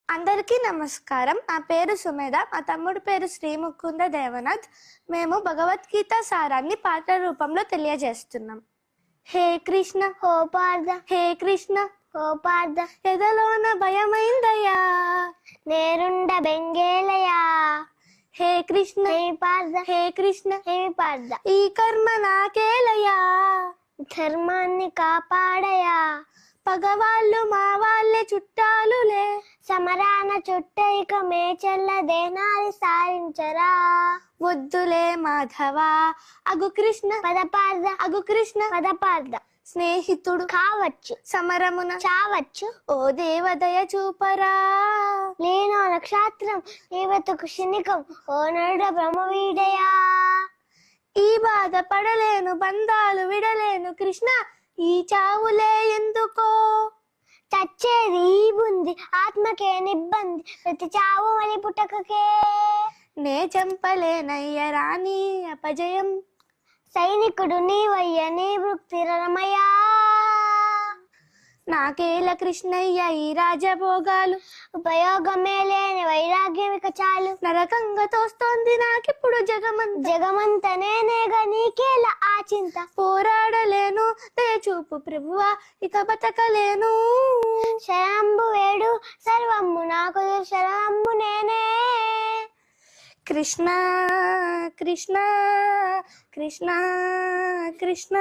అందరికీ నమస్కారం. నా పేరు సుమేధ. మా తమ్ముడు పేరు శ్రీముకుంద దేవనాథ్. మేము భగవద్గీత సారాన్ని పాట రూపంలో తెలియజేస్తున్నాం. హే కృష్ణ హో పార్థ, హే కృష్ణ హో పార్థ, ఎదలోన భయమైందయ్యా నేరుండ బెంగేలయా. హే కృష్ణ హే పార్థ, హే కృష్ణ హే పార్థ, ఈ కర్మ నాకేలయా ధర్మాన్ని కాపాడయా. పగవాళ్ళు మా వాళ్ళే చుట్టాలులే, సమరాన చుట్టైక మేచెల్లదేనాది సారించరా. వద్దులే మాధవా అగు కృష్ణ పదపార్థ, అగు కృష్ణ పదపార్థ, స్నేహితుడు కావచ్చు సమరమున చావచ్చు, ఓ దేవదయ చూపరా. లేనో నక్షత్రం దేవతకు క్షణికం, ఓ నరుడ బ్రహ్మవీడయా. ఈ బాధ పడలేను, బంధాలు విడలేను కృష్ణ, ఈ చావులే ఎందుకో. చచ్చేది ఈ బుంది, ఆత్మకే నిబ్బంది, ప్రతి చావు మలి పుట్టకకే. నే చంపలేనయ్య రాణి అపజయం, సైనికుడు నీవయ్య నీ వృత్తి రమయా. నాకేల కృష్ణయ్య ఈ రాజభోగాలు, ఉపయోగమే లేని వైరాగ్యం ఇక చాలు. నరకంగా తోస్తోంది నాకిప్పుడు జగమంత నేనేగా నీకేలా ఆ చింత. పోరాడలేను దయచూపు ప్రభువా, ఇక బతకలేను. శరంబు వేడు సర్వమ్ము నాకు, శరంబు నేనే. కృష్ణ కృష్ణ కృష్ణ కృష్ణ.